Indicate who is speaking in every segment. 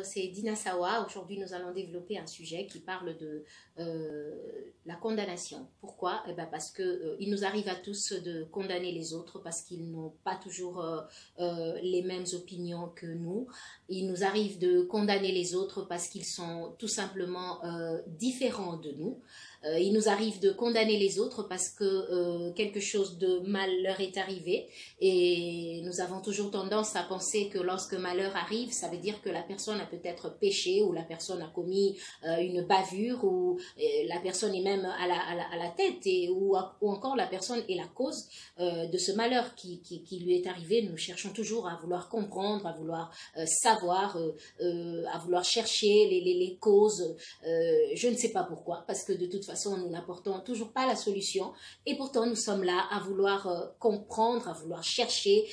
Speaker 1: C'est Dina Sawa. Aujourd'hui, nous allons développer un sujet qui parle de la condamnation. Pourquoi? Parce que il nous arrive à tous de condamner les autres parce qu'ils n'ont pas toujours les mêmes opinions que nous. Il nous arrive de condamner les autres parce qu'ils sont tout simplement différents de nous. Il nous arrive de condamner les autres parce que quelque chose de mal leur est arrivé et nous avons toujours tendance à penser que lorsque malheur arrive, ça veut dire que la personne a peut-être péché ou la personne a commis une bavure ou la personne est même à la tête ou encore la personne est la cause de ce malheur qui lui est arrivé. Nous cherchons toujours à vouloir comprendre, à vouloir savoir, à vouloir chercher les causes. Je ne sais pas pourquoi, parce que de toute façon, nous n'apportons toujours pas la solution et pourtant nous sommes là à vouloir comprendre, à vouloir chercher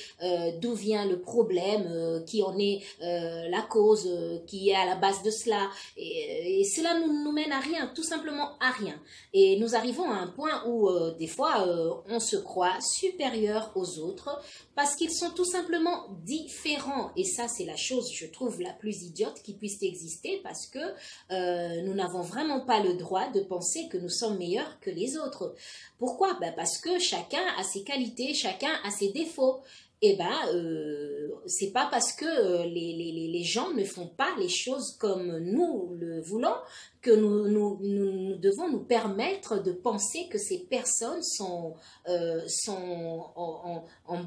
Speaker 1: d'où vient le problème, qui en est la cause, qui est à la base de cela et cela nous mène à rien, tout simplement à rien. Et nous arrivons à un point où des fois on se croit supérieur aux autres parce qu'ils sont tout simplement différents et ça c'est la chose je trouve la plus idiote qui puisse exister parce que nous n'avons vraiment pas le droit de penser que nous sommes meilleurs que les autres. Pourquoi? Parce que chacun a ses qualités, chacun a ses défauts. C'est pas parce que les gens ne font pas les choses comme nous le voulons que nous devons nous permettre de penser que ces personnes sont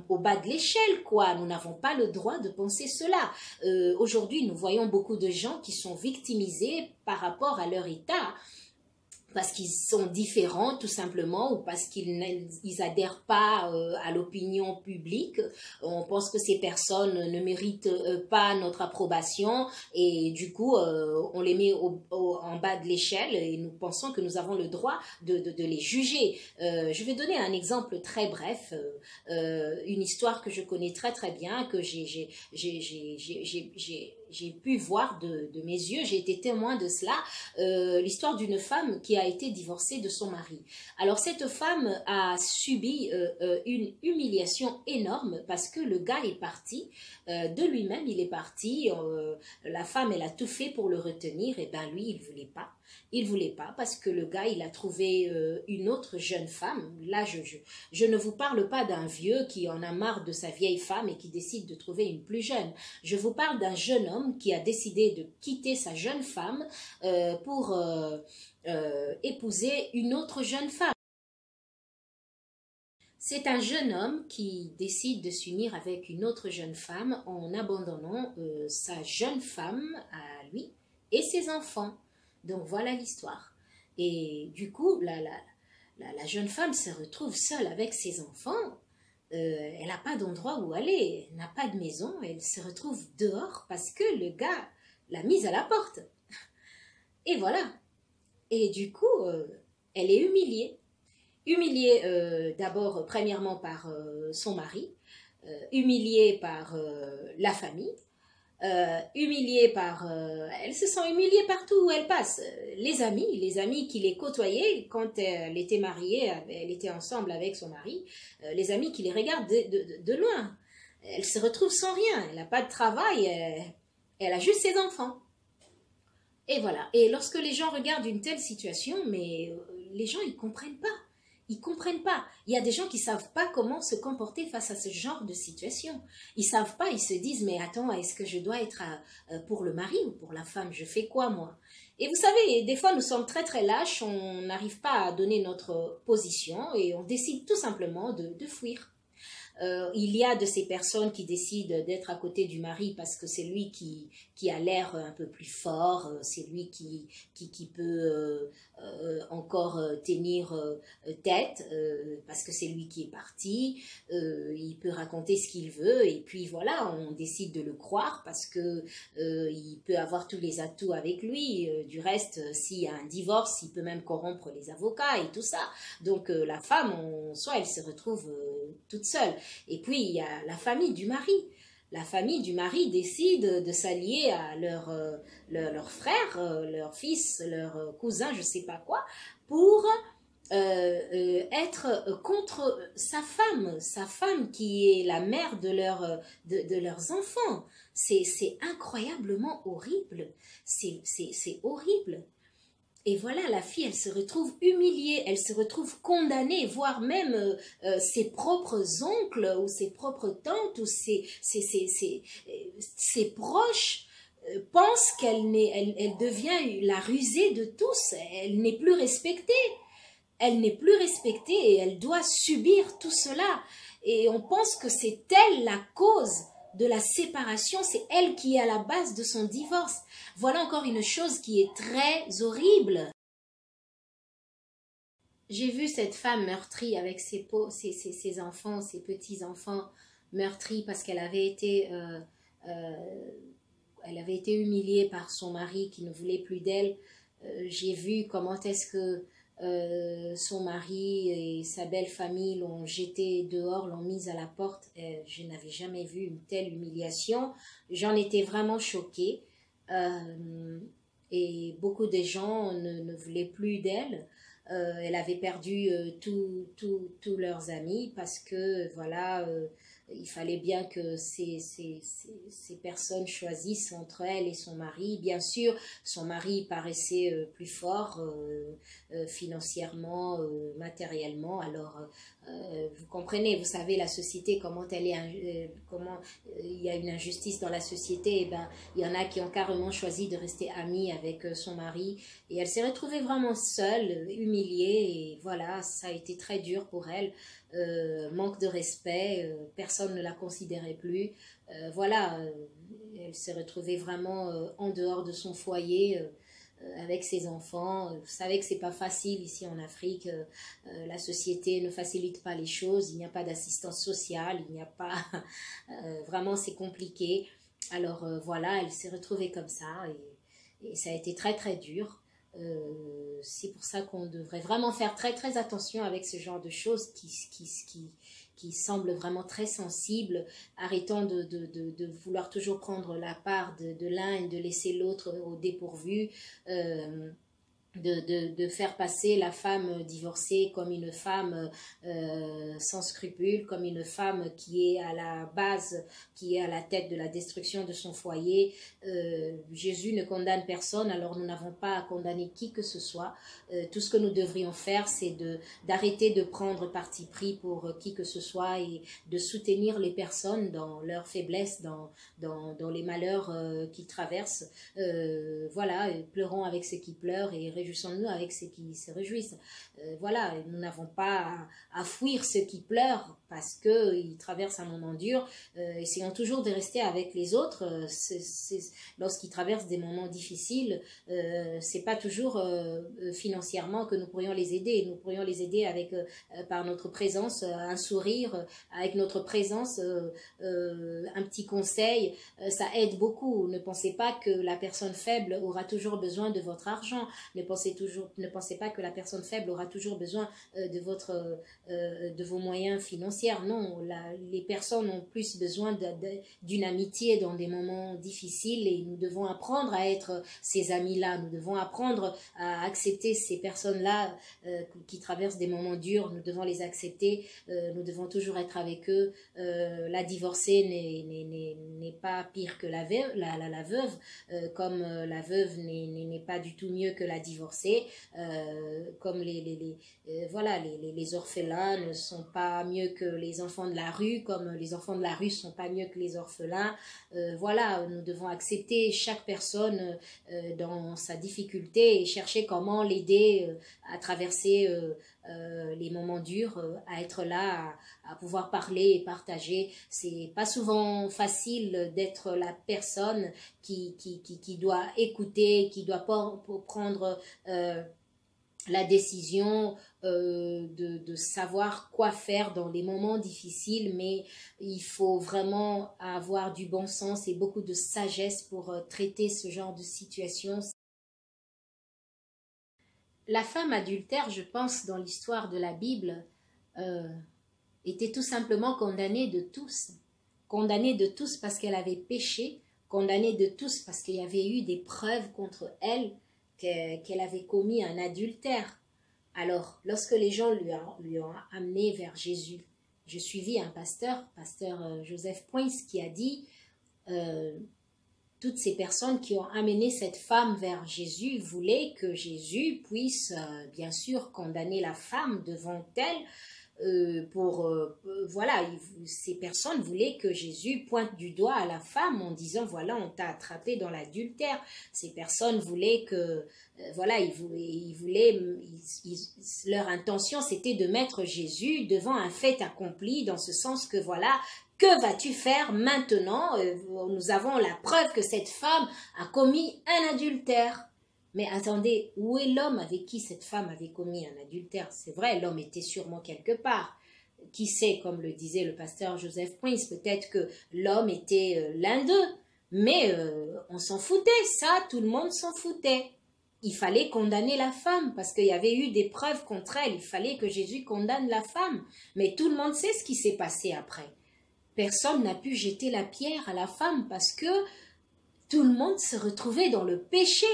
Speaker 1: au bas de l'échelle, quoi. Nous n'avons pas le droit de penser cela. Aujourd'hui, nous voyons beaucoup de gens qui sont victimisés par rapport à leur état, parce qu'ils sont différents tout simplement ou parce qu'ils n'adhèrent pas à l'opinion publique. On pense que ces personnes ne méritent pas notre approbation et du coup on les met en bas de l'échelle et nous pensons que nous avons le droit de les juger. Je vais donner un exemple très bref, une histoire que je connais très très bien, que j'ai pu voir de mes yeux, j'ai été témoin de cela, l'histoire d'une femme qui a été divorcée de son mari. Alors cette femme a subi une humiliation énorme parce que le gars est parti de lui-même, il est parti, la femme elle a tout fait pour le retenir et ben lui il voulait pas parce que le gars il a trouvé une autre jeune femme. Là je ne vous parle pas d'un vieux qui en a marre de sa vieille femme et qui décide de trouver une plus jeune. Je vous parle d'un jeune homme qui a décidé de quitter sa jeune femme pour épouser une autre jeune femme. C'est un jeune homme qui décide de s'unir avec une autre jeune femme en abandonnant sa jeune femme à lui et ses enfants. Donc voilà l'histoire. Et du coup, la jeune femme se retrouve seule avec ses enfants. Elle n'a pas d'endroit où aller, elle n'a pas de maison, elle se retrouve dehors parce que le gars l'a mise à la porte. Et voilà. Et du coup, elle est humiliée. Humiliée d'abord, premièrement, par son mari, humiliée par la famille, humiliée par... elle se sent humiliée partout où elle passe. Les amis qui les côtoyaient quand elle était mariée, elle était ensemble avec son mari, les amis qui les regardent de loin. Elle se retrouve sans rien, elle n'a pas de travail, elle a juste ses enfants. Et voilà. Et lorsque les gens regardent une telle situation, mais les gens, ils comprennent pas. Ils comprennent pas. Il y a des gens qui savent pas comment se comporter face à ce genre de situation. Ils savent pas, ils se disent, mais attends, est-ce que je dois être pour le mari ou pour la femme? Je fais quoi, moi? Et vous savez, des fois, nous sommes très très lâches, on n'arrive pas à donner notre position et on décide tout simplement de fuir. Il y a de ces personnes qui décident d'être à côté du mari parce que c'est lui qui a l'air un peu plus fort, c'est lui qui peut encore tenir tête parce que c'est lui qui est parti, il peut raconter ce qu'il veut et puis voilà, on décide de le croire parce que il peut avoir tous les atouts avec lui, du reste s'il y a un divorce, il peut même corrompre les avocats et tout ça, donc la femme en soi elle se retrouve toute seule. Et puis, il y a la famille du mari. La famille du mari décide de s'allier à leur frère, leur fils, leur cousin, je ne sais pas quoi, pour être contre sa femme qui est la mère de leurs enfants. C'est incroyablement horrible. C'est horrible. Et voilà, la fille, elle se retrouve humiliée, elle se retrouve condamnée, voire même ses propres oncles ou ses propres tantes ou ses proches pensent elle devient la rusée de tous, elle n'est plus respectée. Elle n'est plus respectée et elle doit subir tout cela. Et on pense que c'est elle la cause de la séparation, c'est elle qui est à la base de son divorce. Voilà encore une chose qui est très horrible. J'ai vu cette femme meurtrie avec ses enfants, ses petits-enfants meurtris parce elle avait été humiliée par son mari qui ne voulait plus d'elle. J'ai vu comment est-ce que son mari et sa belle famille l'ont jetée dehors, l'ont mise à la porte. Je n'avais jamais vu une telle humiliation. J'en étais vraiment choquée. Et beaucoup de gens ne voulaient plus d'elle. Elle avait perdu tous leurs amis parce que voilà, il fallait bien que ces personnes choisissent entre elle et son mari. Bien sûr, son mari paraissait plus fort financièrement, matériellement. Alors, vous comprenez, vous savez la société, comment elle est, comment il y a une injustice dans la société. Et ben, il y en a qui ont carrément choisi de rester amis avec son mari. Et elle s'est retrouvée vraiment seule, humiliée. Et voilà, ça a été très dur pour elle. Manque de respect, personne ne la considérait plus. Voilà, elle s'est retrouvée vraiment en dehors de son foyer avec ses enfants. Vous savez que c'est pas facile ici en Afrique. La société ne facilite pas les choses. Il n'y a pas d'assistance sociale. Il n'y a pas... vraiment, c'est compliqué. Alors voilà, elle s'est retrouvée comme ça et ça a été très très dur. C'est pour ça qu'on devrait vraiment faire très très attention avec ce genre de choses qui semblent vraiment très sensibles. Arrêtons de vouloir toujours prendre la part de l'un et de laisser l'autre au dépourvu. De faire passer la femme divorcée comme une femme sans scrupules, comme une femme qui est à la base, qui est à la tête de la destruction de son foyer. Jésus ne condamne personne, alors nous n'avons pas à condamner qui que ce soit. Tout ce que nous devrions faire, c'est d'arrêter de prendre parti pris pour qui que ce soit et de soutenir les personnes dans leur faiblesse, dans les malheurs qu'ils traversent. Voilà, pleurons avec ceux qui pleurent et réjouissons-nous avec ceux qui se réjouissent. Voilà, nous n'avons pas à fuir ceux qui pleurent parce qu'ils traversent un moment dur. Essayons toujours de rester avec les autres. Lorsqu'ils traversent des moments difficiles, c'est pas toujours financièrement que nous pourrions les aider. Nous pourrions les aider avec, par notre présence, un sourire, avec notre présence, un petit conseil. Ça aide beaucoup. Ne pensez pas que la personne faible aura toujours besoin de votre argent. Ne pensez pas que la personne faible aura toujours besoin de vos moyens financiers. Non, les personnes ont plus besoin d'une amitié dans des moments difficiles et nous devons apprendre à être ces amis-là. Nous devons apprendre à accepter ces personnes-là qui traversent des moments durs. Nous devons les accepter. Nous devons toujours être avec eux. La divorcée n'est pas pire que la veuve, comme la veuve n'est pas du tout mieux que la divorcée, comme les orphelins ne sont pas mieux que les enfants de la rue, comme les enfants de la rue ne sont pas mieux que les orphelins. Voilà, nous devons accepter chaque personne dans sa difficulté et chercher comment l'aider à traverser les moments durs, à être là, à pouvoir parler et partager. C'est pas souvent facile d'être la personne qui doit écouter, qui doit prendre la décision de savoir quoi faire dans les moments difficiles, mais il faut vraiment avoir du bon sens et beaucoup de sagesse pour traiter ce genre de situation. La femme adultère, je pense, dans l'histoire de la Bible, était tout simplement condamnée de tous. Condamnée de tous parce qu'elle avait péché, condamnée de tous parce qu'il y avait eu des preuves contre elle qu'elle avait commis un adultère. Alors, lorsque les gens lui ont amené vers Jésus, je suivis un pasteur Joseph Poins, qui a dit toutes ces personnes qui ont amené cette femme vers Jésus voulaient que Jésus puisse bien sûr condamner la femme devant elle. Voilà, ces personnes voulaient que Jésus pointe du doigt à la femme en disant voilà, on t'a attrapé dans l'adultère. Ces personnes voulaient que voilà, leur intention c'était de mettre Jésus devant un fait accompli, dans ce sens que voilà, que vas-tu faire maintenant? Nous avons la preuve que cette femme a commis un adultère. Mais attendez, où est l'homme avec qui cette femme avait commis un adultère? C'est vrai, l'homme était sûrement quelque part. Qui sait, comme le disait le pasteur Joseph Poins, peut-être que l'homme était l'un d'eux. Mais on s'en foutait, ça, tout le monde s'en foutait. Il fallait condamner la femme, parce qu'il y avait eu des preuves contre elle. Il fallait que Jésus condamne la femme. Mais tout le monde sait ce qui s'est passé après. Personne n'a pu jeter la pierre à la femme, parce que tout le monde se retrouvait dans le péché.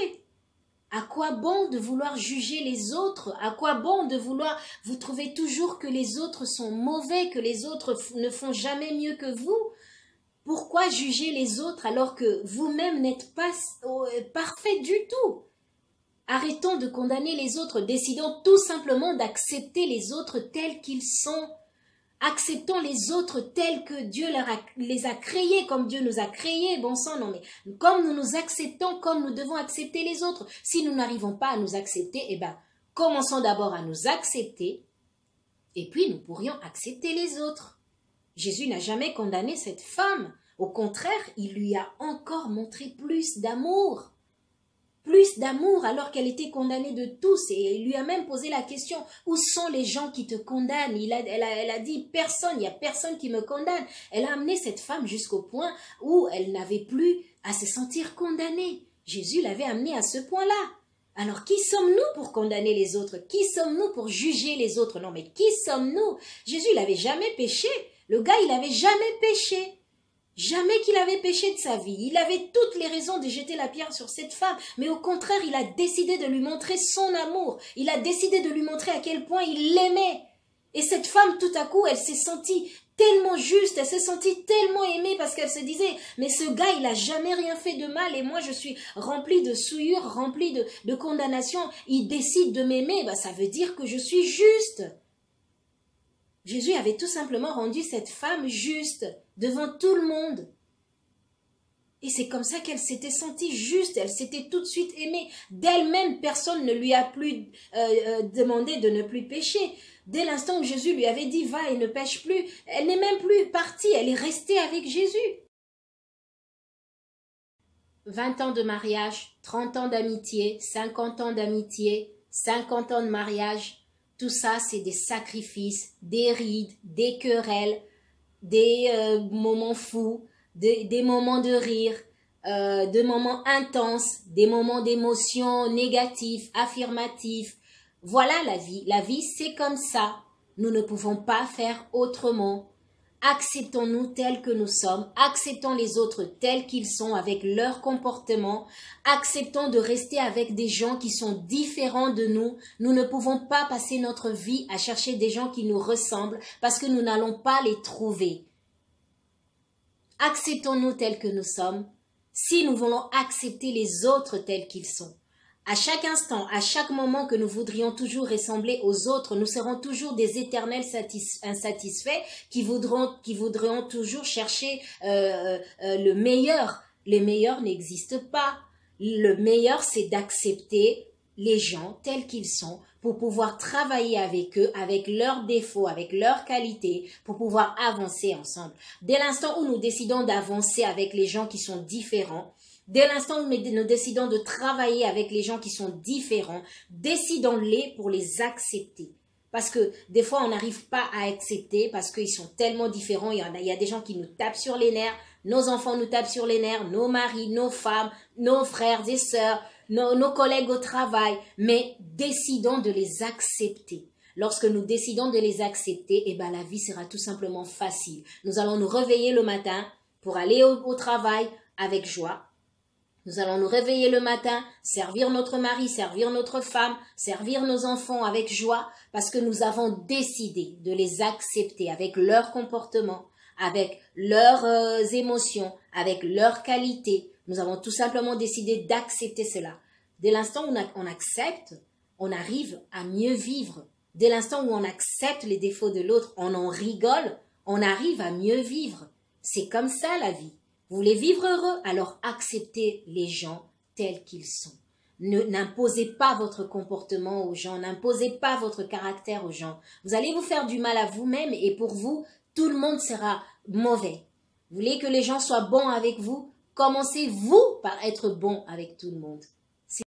Speaker 1: À quoi bon de vouloir juger les autres? À quoi bon de vouloir vous trouver toujours que les autres sont mauvais, que les autres ne font jamais mieux que vous? Pourquoi juger les autres alors que vous-même n'êtes pas parfait du tout? Arrêtons de condamner les autres, décidons tout simplement d'accepter les autres tels qu'ils sont. Acceptons les autres tels que Dieu les a créés, comme Dieu nous a créés, bon sang, non mais comme nous nous acceptons, comme nous devons accepter les autres. Si nous n'arrivons pas à nous accepter, eh bien, commençons d'abord à nous accepter, et puis nous pourrions accepter les autres. Jésus n'a jamais condamné cette femme, au contraire, il lui a encore montré plus d'amour. Plus d'amour alors qu'elle était condamnée de tous, et il lui a même posé la question, où sont les gens qui te condamnent? Elle a dit, personne, il n'y a personne qui me condamne. Elle a amené cette femme jusqu'au point où elle n'avait plus à se sentir condamnée. Jésus l'avait amenée à ce point-là. Alors qui sommes-nous pour condamner les autres? Qui sommes-nous pour juger les autres? Non mais qui sommes-nous? Jésus il n'avait jamais péché. Le gars il n'avait jamais péché. Jamais qu'il avait péché de sa vie. Il avait toutes les raisons de jeter la pierre sur cette femme. Mais au contraire, il a décidé de lui montrer son amour. Il a décidé de lui montrer à quel point il l'aimait. Et cette femme, tout à coup, elle s'est sentie tellement juste. Elle s'est sentie tellement aimée parce qu'elle se disait, mais ce gars, il a jamais rien fait de mal. Et moi, je suis remplie de souillure, remplie de condamnation. Il décide de m'aimer. Ben, ça veut dire que je suis juste. Jésus avait tout simplement rendu cette femme juste devant tout le monde. Et c'est comme ça qu'elle s'était sentie juste, elle s'était tout de suite aimée. D'elle-même, personne ne lui a plus demandé de ne plus pécher. Dès l'instant où Jésus lui avait dit « va et ne pêche plus », elle n'est même plus partie, elle est restée avec Jésus. 20 ans de mariage, 30 ans d'amitié, 50 ans d'amitié, 50 ans de mariage. Tout ça, c'est des sacrifices, des rides, des querelles, des moments fous, des moments de rire, des moments intenses, des moments d'émotions négatives, affirmatives. Voilà la vie. La vie, c'est comme ça. Nous ne pouvons pas faire autrement. Acceptons-nous tels que nous sommes, acceptons les autres tels qu'ils sont avec leur comportement, acceptons de rester avec des gens qui sont différents de nous. Nous ne pouvons pas passer notre vie à chercher des gens qui nous ressemblent parce que nous n'allons pas les trouver. Acceptons-nous tels que nous sommes si nous voulons accepter les autres tels qu'ils sont. À chaque instant, à chaque moment que nous voudrions toujours ressembler aux autres, nous serons toujours des éternels insatisfaits qui voudront toujours chercher le meilleur. Le meilleur n'existe pas. Le meilleur, c'est d'accepter les gens tels qu'ils sont pour pouvoir travailler avec eux, avec leurs défauts, avec leurs qualités, pour pouvoir avancer ensemble. Dès l'instant où nous décidons d'avancer avec les gens qui sont différents, dès l'instant où nous décidons de travailler avec les gens qui sont différents, décidons-les pour les accepter. Parce que des fois, on n'arrive pas à accepter parce qu'ils sont tellement différents. Il y a des gens qui nous tapent sur les nerfs, nos enfants nous tapent sur les nerfs, nos maris, nos femmes, nos frères et sœurs, nos collègues au travail. Mais décidons de les accepter. Lorsque nous décidons de les accepter, eh ben, la vie sera tout simplement facile. Nous allons nous réveiller le matin pour aller au travail avec joie. Nous allons nous réveiller le matin, servir notre mari, servir notre femme, servir nos enfants avec joie parce que nous avons décidé de les accepter avec leur comportement, avec leurs émotions, avec leurs qualités. Nous avons tout simplement décidé d'accepter cela. Dès l'instant où on accepte, on arrive à mieux vivre. Dès l'instant où on accepte les défauts de l'autre, on en rigole, on arrive à mieux vivre. C'est comme ça la vie. Vous voulez vivre heureux, alors acceptez les gens tels qu'ils sont. N'imposez pas votre comportement aux gens, n'imposez pas votre caractère aux gens. Vous allez vous faire du mal à vous-même et pour vous, tout le monde sera mauvais. Vous voulez que les gens soient bons avec vous? Commencez vous par être bon avec tout le monde.